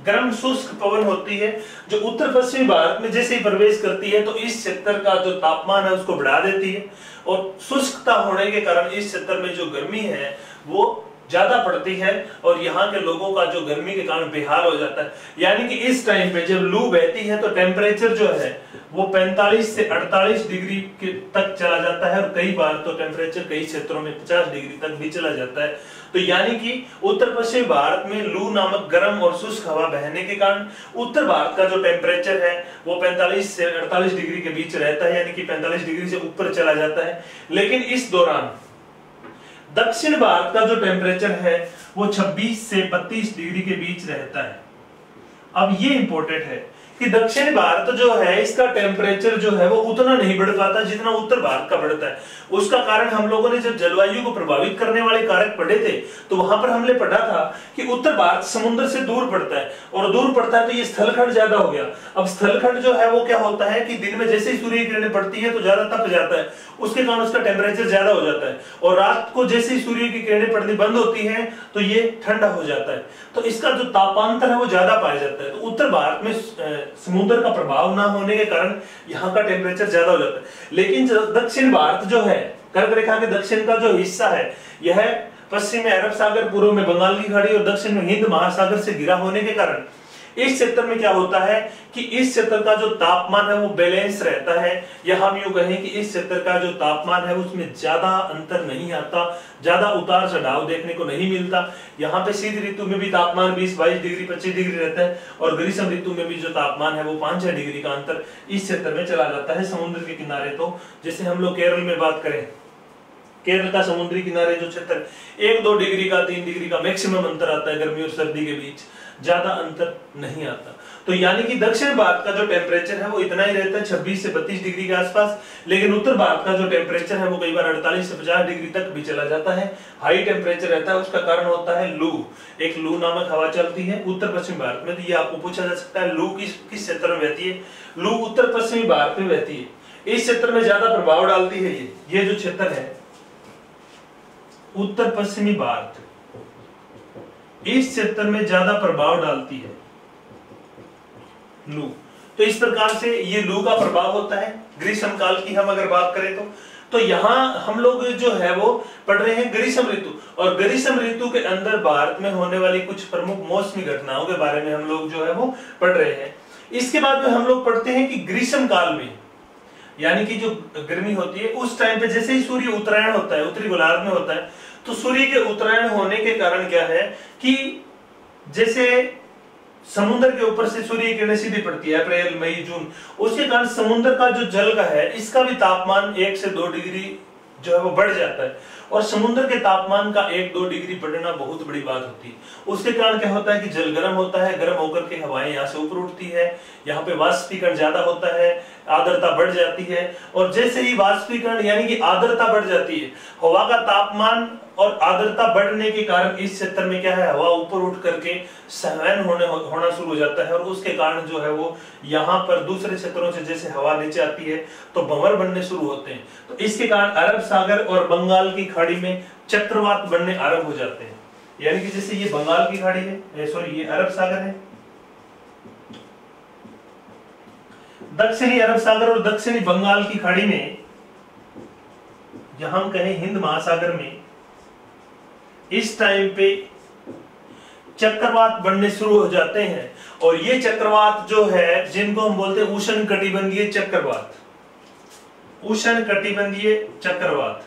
गर्म शुष्क पवन होती है जो उत्तर पश्चिमी भारत में जैसे ही प्रवेश करती है तो इस क्षेत्र का जो तापमान है उसको बढ़ा देती है, और शुष्कता होने के कारण इस क्षेत्र में जो गर्मी है वो ज्यादा पड़ती है और यहाँ के लोगों का जो गर्मी के कारण बेहाल हो जाता है। यानी कि इस टाइम पे जब लू बहती है तो टेम्परेचर जो है वो 45 से 48 डिग्री तक चला जाता है, और कई बार तो टेम्परेचर कई क्षेत्रों में 50 डिग्री तक भी चला जाता है। तो यानी कि उत्तर पश्चिमी भारत में लू नामक गर्म और शुष्क हवा बहने के कारण उत्तर भारत का जो टेम्परेचर है वो 45 से 48 डिग्री के बीच रहता है, यानी कि 45 डिग्री से ऊपर चला जाता है। लेकिन इस दौरान दक्षिण भारत का जो टेम्परेचर है वो 26 से 32 डिग्री के बीच रहता है। अब ये इंपॉर्टेंट है कि दक्षिण भारत जो है इसका टेम्परेचर जो है वो उतना नहीं बढ़ पाता जितना उत्तर भारत का बढ़ता है। उसका कारण हम लोगों ने जब जलवायु को प्रभावित करने वाले कारक पढ़े थे तो वहां पर हमने पढ़ा था कि उत्तर भारत समुद्र से दूर पड़ता है, और दूर पड़ता है तो ये स्थलखंड ज्यादा हो गया। अब स्थलखंड जो है वो क्या होता है कि दिन में जैसे ही सूर्य की किरणें पड़ती है तो ज्यादा तप जाता है, उसके कारण उसका टेम्परेचर ज्यादा हो जाता है, और रात को जैसे ही सूर्य की किरणें पड़नी बंद होती है तो ये ठंडा हो जाता है, तो इसका जो तापांतर है वो ज्यादा पाया जाता है। तो उत्तर भारत में समुद्र का प्रभाव ना होने के कारण यहाँ का टेम्परेचर ज्यादा हो जाता है। लेकिन दक्षिण भारत जो है, कर्क रेखा के दक्षिण का जो हिस्सा है, यह पश्चिम में अरब सागर, पूर्व में बंगाल की खाड़ी और दक्षिण में हिंद महासागर से घिरा होने के कारण इस क्षेत्र में क्या होता है कि इस क्षेत्र का जो तापमान है वो बैलेंस रहता है, या हम यूं कहें कि इस क्षेत्र का जो तापमान है उसमें ज्यादा अंतर नहीं आता, ज्यादा उतार चढ़ाव देखने को नहीं मिलता। यहाँ पे शीत ऋतु में भी तापमान 20-22 डिग्री 25 डिग्री रहता है, और ग्रीष्म ऋतु में भी जो तापमान है वो 5-6 डिग्री का अंतर इस क्षेत्र में चला जाता है समुद्र के किनारे। तो जैसे हम लोग केरल में बात करें, केरल का समुद्री किनारे जो क्षेत्र 1-2 डिग्री का 3 डिग्री का मैक्सिमम अंतर आता है गर्मी और सर्दी के बीच, ज्यादा अंतर नहीं आता। तो यानी कि दक्षिण भारत का जो टेम्परेचर है वो इतना ही रहता है 26 से 32 डिग्री के आसपास, लेकिन उत्तर भारत का जो टेम्परेचर है वो कई बार 48 से 50 डिग्री तक भी चला जाता है, हाई टेम्परेचर रहता है। उसका कारण होता है लू। एक लू नामक हवा चलती है उत्तर पश्चिम भारत में। तो ये आपको पूछा जा सकता है लू किस क्षेत्र में बहती है? लू उत्तर पश्चिमी भारत में बहती है। इस क्षेत्र में ज्यादा प्रभाव डालती है ये जो क्षेत्र है उत्तर पश्चिमी भारत, इस क्षेत्र में ज्यादा प्रभाव डालती है लू। तो इस प्रकार से ये लू का प्रभाव होता है। ग्रीष्म काल की हम अगर बात करें तो यहाँ हम लोग जो है वो पढ़ रहे हैं ग्रीष्म ऋतु, और ग्रीष्म ऋतु के अंदर भारत में होने वाली कुछ प्रमुख मौसमी घटनाओं के बारे में हम लोग जो है वो पढ़ रहे हैं। इसके बाद में हम लोग पढ़ते हैं कि ग्रीष्म काल में, यानी कि जो गर्मी होती है उस टाइम पे जैसे ही सूर्य उत्तरायण होता है, उत्तरी गोलार्ध में होता है, तो सूर्य के उत्तरायण होने के कारण क्या है कि जैसे समुद्र के ऊपर से सूर्य की किरणें सीधी पड़ती है अप्रैल मई जून, उसके कारण समुद्र का जो जल का है इसका भी तापमान 1 से 2 डिग्री जो है वो बढ़ जाता है, और समुद्र के तापमान का 1-2 डिग्री बढ़ना बहुत बड़ी बात होती है। उसके कारण क्या होता है कि जल गर्म होता है, गर्म होकर के हवाएं यहाँ से ऊपर उठती है, यहाँ पे वाष्पीकरण ज्यादा होता है, आर्द्रता बढ़ जाती है। और जैसे ही वाष्पीकरण यानी कि आर्द्रता बढ़ जाती है, हवा का तापमान और आर्द्रता बढ़ने के कारण इस क्षेत्र में क्या है, हवा ऊपर उठ करके संवहन होना शुरू हो जाता है और उसके कारण जो है वो यहाँ पर दूसरे क्षेत्रों से जैसे हवा नीचे आती है तो भंवर बनने शुरू होते हैं। तो इसके कारण अरब सागर और बंगाल की खाड़ी में चक्रवात बनने आरंभ हो जाते हैं। यानी कि जैसे ये बंगाल की खाड़ी है, सॉरी ये अरब सागर है, दक्षिणी अरब सागर और दक्षिणी बंगाल की खाड़ी में, जहां हम कहें हिंद महासागर में, इस टाइम पे चक्रवात बनने शुरू हो जाते हैं। और ये चक्रवात जो है जिनको हम बोलते हैं उष्ण कटिबंधीय चक्रवात, उष्ण कटिबंधीय चक्रवात।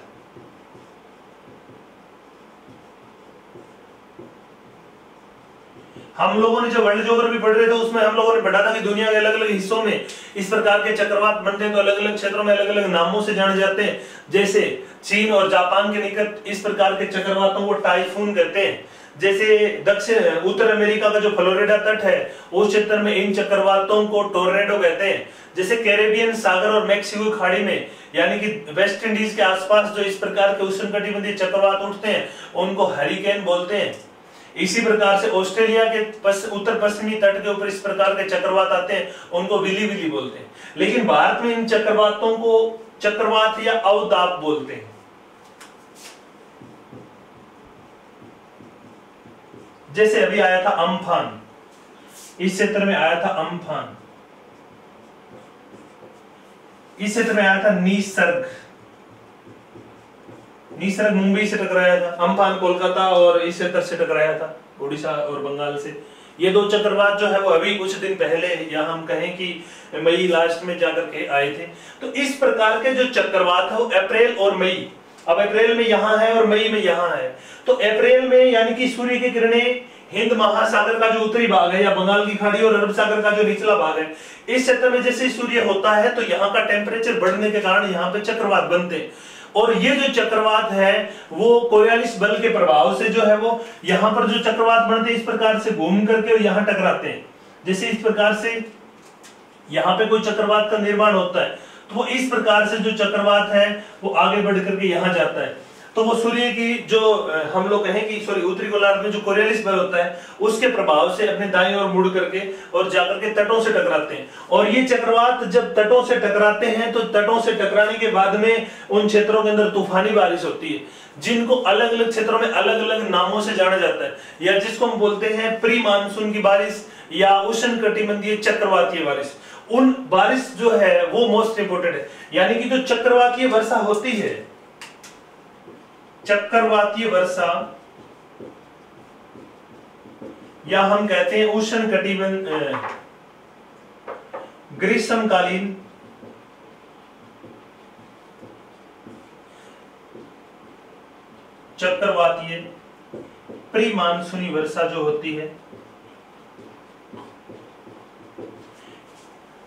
हम लोगों ने जो वर्ल्ड ज्योग्राफी पढ़ रहे थे उसमें हम लोगों ने पढ़ा था कि दुनिया के अलग अलग हिस्सों में इस प्रकार के चक्रवात बनते हैं तो अलग अलग क्षेत्रों में अलग अलग नामों से जाने जाते हैं। जैसे चीन और जापान के निकट इस प्रकार के चक्रवातों को टाइफून कहते हैं। जैसे दक्षिण उत्तर अमेरिका का जो फ्लोरिडा तट है उस क्षेत्र में इन चक्रवातों को टोर्नेडो कहते हैं। जैसे कैरेबियन सागर और मैक्सिको खाड़ी में यानी कि वेस्ट इंडीज के आसपास जो इस प्रकार के उष्णकटिबंधीय चक्रवात उठते हैं उनको हरिकेन बोलते हैं। इसी प्रकार से ऑस्ट्रेलिया के उत्तर पश्चिमी तट के ऊपर इस प्रकार के चक्रवात आते हैं, उनको विली विली बोलते हैं। लेकिन भारत में इन चक्रवातों को चक्रवात या अवताप बोलते हैं। जैसे अभी आया था अम्फान, इस क्षेत्र में आया था अम्फान, इस क्षेत्र में आया था निसर्ग, निसर्ग मुंबई से टकराया था, अम्फान कोलकाता और इस क्षेत्र से टकराया था, उड़ीसा और बंगाल से। ये दो चक्रवात जो है वो अभी कुछ दिन पहले या हम कहें कि मई लास्ट में जाकर के आए थे। तो इस प्रकार के जो चक्रवात है वो अप्रैल और मई, अब अप्रैल में यहाँ है और मई में यहाँ है। तो अप्रैल में यानी कि सूर्य की किरणें हिंद महासागर का जो उत्तरी भाग है या बंगाल की खाड़ी और अरब सागर का जो निचला भाग है, इस क्षेत्र में जैसे सूर्य होता है तो यहाँ का टेम्परेचर बढ़ने के कारण यहाँ पे चक्रवात बनते हैं। और ये जो चक्रवात है वो कोरियोलिस बल के प्रभाव से जो है वो यहाँ पर जो चक्रवात बनते हैं इस प्रकार से घूम करके यहाँ टकराते हैं। जैसे इस प्रकार से यहाँ पे कोई चक्रवात का निर्माण होता है तो वो इस प्रकार से जो चक्रवात है वो आगे बढ़ करके यहाँ जाता है। तो वो सूर्य की जो हम लोग कहें कि सॉरी उत्तरी गोलार्ध में जो कोरियोलिस बल होता है उसके प्रभाव से अपने दाईं ओर मुड़ करके और जाकर के तटों से टकराते हैं। और ये चक्रवात जब तटों से टकराते हैं तो तटों से टकराने के बाद में उन क्षेत्रों के अंदर तूफानी बारिश होती है, जिनको अलग अलग क्षेत्रों में अलग अलग नामों से जाना जाता है, या जिसको हम बोलते हैं प्री मानसून की बारिश या उष्ण कटिबंधीय चक्रवातीय बारिश। उन बारिश जो है वो मोस्ट इंपोर्टेंट है, यानी कि जो चक्रवातीय वर्षा होती है, चक्रवातीय वर्षा या हम कहते हैं उष्ण कटिबंधीय ग्रीष्मकालीन चक्रवातीय प्री मानसूनी वर्षा जो होती है,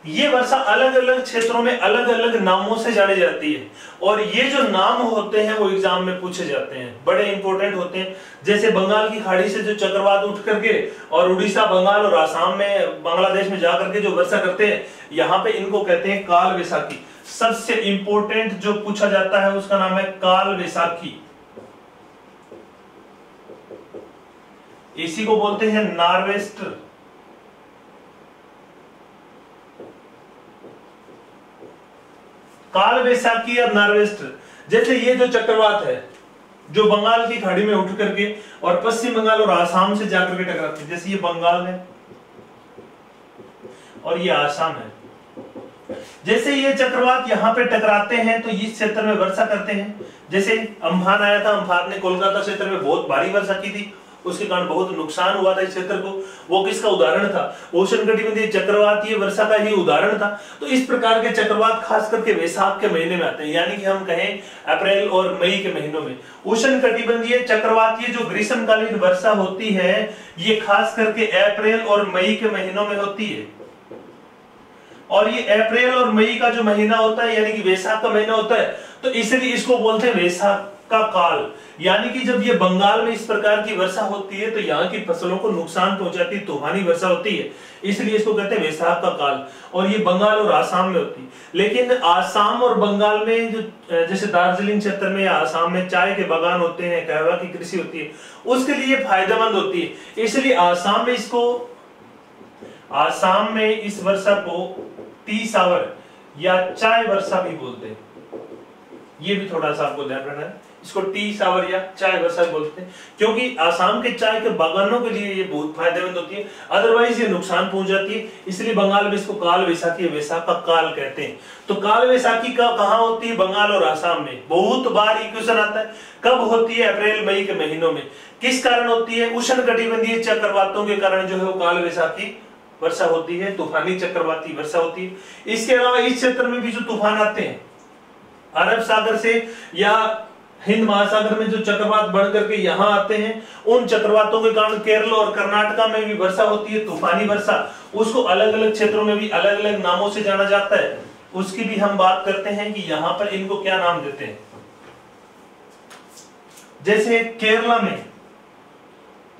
ये वर्षा अलग अलग क्षेत्रों में अलग अलग नामों से जानी जाती है। और ये जो नाम होते हैं वो एग्जाम में पूछे जाते हैं, बड़े इंपॉर्टेंट होते हैं। जैसे बंगाल की खाड़ी से जो चक्रवात उठ करके और उड़ीसा, बंगाल और आसाम में, बांग्लादेश में जाकर के जो वर्षा करते हैं, यहाँ पे इनको कहते हैं काल वैसाखी। सबसे इंपॉर्टेंट जो पूछा जाता है उसका नाम है काल वैसाखी। इसी को बोलते हैं नॉर्वेस्टर। काल वैसाखी या नॉर्वेस्टर। जैसे ये जो चक्रवात है जो बंगाल की खाड़ी में उठ करके और पश्चिम बंगाल और आसाम से जाकर के टकराते हैं, जैसे ये बंगाल है और ये आसाम है। जैसे ये चक्रवात यहाँ पे टकराते हैं तो इस क्षेत्र में वर्षा करते हैं। जैसे अम्फान आया था, अम्फान ने कोलकाता क्षेत्र में बहुत भारी वर्षा की थी, उसके कारण बहुत नुकसान हुआ था इस क्षेत्र को। वो किसका उदाहरण था? उष्णकटिबंधीय चक्रवातीय वर्षा का ही उदाहरण था। तो इस प्रकार के चक्रवात खास करके वैशाख के महीने में आते हैं, यानी कि हम कहें अप्रैल और मई के महीनों में। उष्णकटिबंधीय चक्रवातीय जो ग्रीष्मकालीन वर्षा होती है ये खास करके अप्रैल और मई के महीनों में होती है। और ये अप्रैल और मई का जो महीना होता है यानी कि वैशाख का महीना होता है, तो इसलिए इसको बोलते हैं वैशाख का काल, यानी कि जब ये बंगाल में इस प्रकार की वर्षा होती है तो यहाँ की फसलों को नुकसान पहुंचाती है, तूफानी वर्षा होती है, इसलिए इसको कहते हैं वैशाख का काल। और ये बंगाल और आसाम में होती है। लेकिन आसाम और बंगाल में जो जैसे दार्जिलिंग क्षेत्र में या आसाम में चाय के बागान होते हैं, कहवा की कृषि होती है, उसके लिए फायदेमंद होती है। इसलिए आसाम में इस वर्षा को टी सावर या चाय वर्षा भी बोलते हैं। ये भी थोड़ा सा आपको ध्यान रखना है, इसको टी सावर या चाय वर्षा बोलते हैं, क्योंकि आसाम के चाय के बागानों के लिए ये बहुत फायदेमंद होती है, अदरवाइज ये नुकसान पहुंच जाती है। इसलिए बंगाल में इसको काल वैसाखी, वैशाख का काल कहते हैं। तो काल वैसाखी का कहाँ होती है? बंगाल और आसाम में। बहुत बार ये क्वेश्चन आता है, कब होती है? अप्रैल मई के महीनों में। किस कारण होती है? उष्णकटिबंधीय चक्रवातों के कारण जो है वो काल वैसाखी वर्षा होती है, तूफानी चक्रवाती वर्षा होती है। इसके अलावा इस क्षेत्र में भी जो तूफान आते हैं अरब सागर से या हिंद महासागर में, जो चक्रवात बढ़ करके यहाँ आते हैं, उन चक्रवातों के कारण केरल और कर्नाटका में भी वर्षा होती है, तूफानी वर्षा। उसको अलग अलग क्षेत्रों में भी अलग अलग नामों से जाना जाता है, उसकी भी हम बात करते हैं कि यहाँ पर इनको क्या नाम देते हैं। जैसे केरला में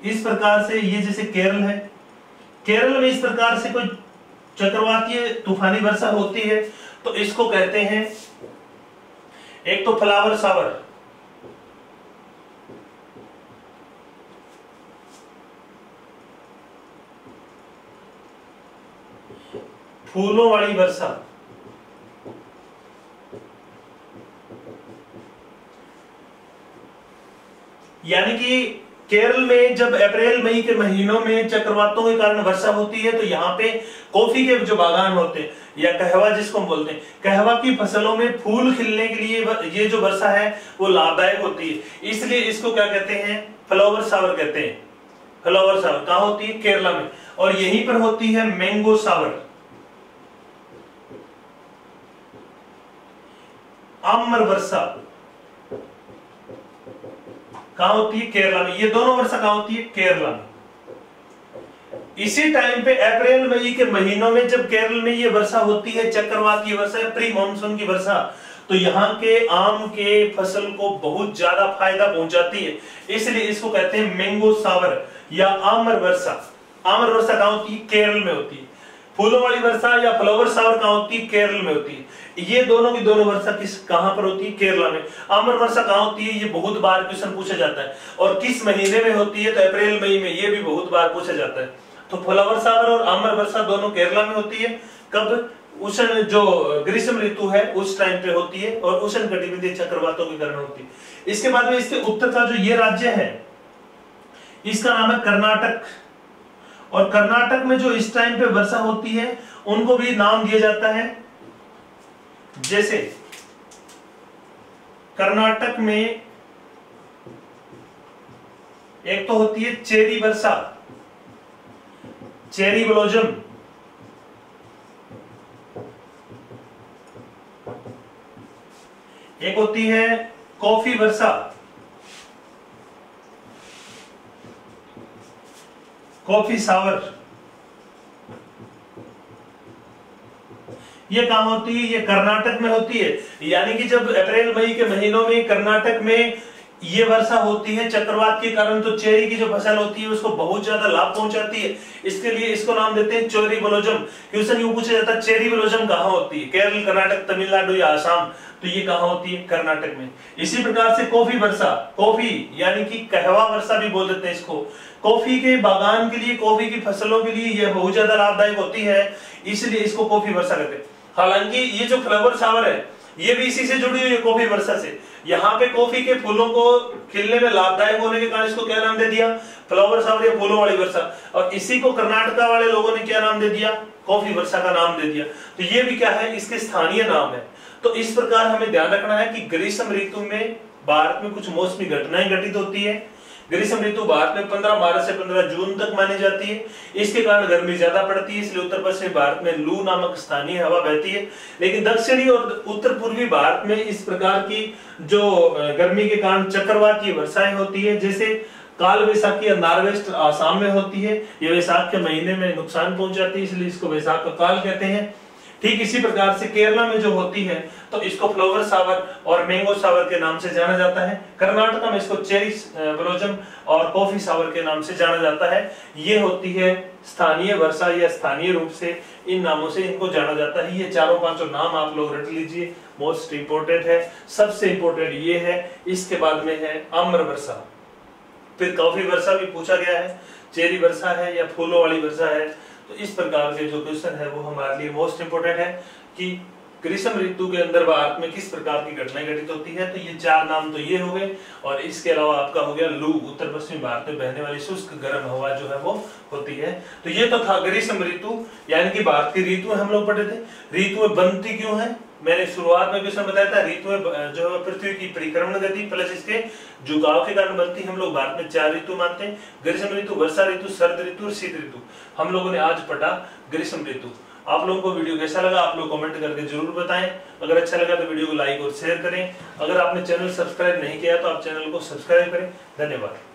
इस प्रकार से, ये जैसे केरल है, केरल में इस प्रकार से कोई चक्रवातीय तूफानी वर्षा होती है तो इसको कहते हैं, एक तो फ्लावर सावर, फूलों वाली वर्षा, यानी कि केरल में जब अप्रैल मई के महीनों में चक्रवातों के कारण वर्षा होती है तो यहाँ पे कॉफी के जो बागान होते हैं या कहवा जिसको हम बोलते हैं, कहवा की फसलों में फूल खिलने के लिए ये जो वर्षा है वो लाभदायक होती है। इसलिए इसको क्या कहते हैं? फ्लावर सावर कहते हैं। फ्लावर सावर कहाँ होती है? केरला में। और यहीं पर होती है मैंगो सावर, आम्र वर्षा कहाँ होती है? केरला में। ये दोनों वर्षा कहाँ होती है? केरला में। इसी टाइम पे अप्रैल मई के महीनों में जब केरल में ये वर्षा होती है, चक्रवात की वर्षा, प्री मानसून की वर्षा, तो यहाँ के आम के फसल को बहुत ज्यादा फायदा पहुंचाती है। इसलिए इसको कहते हैं मैंगो सावर या आम्र वर्षा। आम्र वर्षा कहाँ होती है? केरल में होती है। फूलों वाली वर्षा या फ्लावर सावर कहाँ होती है? केरल में होती है। ये दोनों की दोनों वर्षा कहाँ पर होती है? केरला में। आम्र वर्षा कहाँ होती है? ये बहुत बार क्वेश्चन पूछा जाता है। और किस महीने में होती है? तो अप्रैल मई में। ये भी बहुत बार पूछा जाता है। तो फ्लावर सावर और आम्र वर्षा दोनों केरला में होती है। कब? उष्ण जो ग्रीष्म ऋतु है उस टाइम पे होती है और उष्ण कटिबंधीय चक्रवातों के कारण होती है। इसके बाद में इसके उत्तर का जो ये राज्य है इसका नाम है कर्नाटक। और कर्नाटक में जो इस टाइम पे वर्षा होती है उनको भी नाम दिया जाता है, जैसे कर्नाटक में एक तो होती है चेरी वर्षा, चेरी ब्लॉसम, एक होती है कॉफी वर्षा, कॉफी सावर। ये कहां होती है? ये कर्नाटक में होती है। यानी कि जब अप्रैल मई के महीनों में कर्नाटक में ये वर्षा होती है चक्रवात के कारण, तो चेरी की जो फसल होती है उसको बहुत ज्यादा लाभ पहुंचाती है। इसके लिए इसको नाम देते हैं चेरी ब्लॉसम। क्वेश्चन यूं पूछा जाता है चेरी ब्लॉसम कहां होती है? केरल, कर्नाटक, तमिलनाडु या आसाम? तो ये कहां होती है? कर्नाटक में। इसी प्रकार से कॉफी वर्षा, कॉफी यानी कि कहवा वर्षा भी बोल देते हैं इसको। कॉफी के बागान के लिए, कॉफी की फसलों के लिए यह बहुत ज्यादा लाभदायक होती है, इसलिए इसको कॉफी वर्षा कहते हैं। हालांकि ये जो फ्लावर सावर है ये भी इसी से जुड़ी हुई है, कॉफी वर्षा से। यहाँ पे कॉफी के फूलों को खिलने में लाभदायक होने के कारण इसको क्या नाम दे दिया? फ्लावर सावर या फूलों वाली वर्षा। और इसी को कर्नाटका वाले लोगों ने क्या नाम दे दिया? कॉफी वर्षा का नाम दे दिया। तो ये भी क्या है? इसके स्थानीय नाम है। तो इस प्रकार हमें ध्यान रखना है कि ग्रीष्म ऋतु में भारत में कुछ मौसमी घटनाएं घटित होती है। ग्रीष्म ऋतु भारत में 15 मार्च से 15 जून तक मानी जाती है। इसके कारण गर्मी ज्यादा पड़ती है, इसलिए उत्तर पश्चिमी भारत में लू नामक स्थानीय हवा बहती है। लेकिन दक्षिणी और उत्तर पूर्वी भारत में इस प्रकार की जो गर्मी के कारण चक्रवातीय वर्षाएं होती है, जैसे काल वैसाखी या नार्वेस्ट आसाम में होती है। ये वैशाख के महीने में नुकसान पहुंचाती है, इसलिए इसको वैशाख का काल कहते हैं। ठीक इसी प्रकार से केरला में जो होती है तो इसको फ्लावर सावर और मैंगो सावर के नाम से जाना जाता है। कर्नाटक में इसको चेरी ब्लोसम और कॉफी सावर के नाम से जाना जाता है। ये होती है स्थानीय वर्षा या स्थानीय रूप से इन नामों से इनको जाना जाता है। ये चारों पांचों नाम आप लोग रट लीजिए, मोस्ट इंपोर्टेंट है। सबसे इंपोर्टेंट ये है, इसके बाद में है आम्र वर्षा, फिर कॉफी वर्षा भी पूछा गया है, चेरी वर्षा है या फूलों वाली वर्षा है। तो इस प्रकार के जो क्वेश्चन है वो हमारे लिए मोस्ट इंपोर्टेंट है कि ग्रीष्म ऋतु के अंदर भारत में किस प्रकार की घटनाएं घटित होती है। तो ये चार नाम तो ये हो गए, और इसके अलावा आपका हो गया लू, उत्तर पश्चिमी भारत में बहने वाली शुष्क गर्म हवा जो है वो होती है। तो ये तो था ग्रीष्म ऋतु, यानी कि भारत की ऋतु हम लोग पढ़े थे। ऋतुएं बनती क्यों है, मैंने शुरुआत में क्वेश्चन बताया था। ऋतुएं जो है पृथ्वी की परिक्रमण गति प्लस इसके झुकाव के कारण बनती है। हम लोग भारत में 4 ऋतु मानते हैं, ग्रीष्म ऋतु, वर्षा ऋतु, शरद ऋतु और शीत ऋतु। हम लोगों ने आज पढ़ा ग्रीष्म ऋतु। आप लोगों को वीडियो कैसा लगा आप लोग कमेंट करके जरूर बताएं। अगर अच्छा लगा तो वीडियो को लाइक और शेयर करें। अगर आपने चैनल सब्सक्राइब नहीं किया तो आप चैनल को सब्सक्राइब करें। धन्यवाद।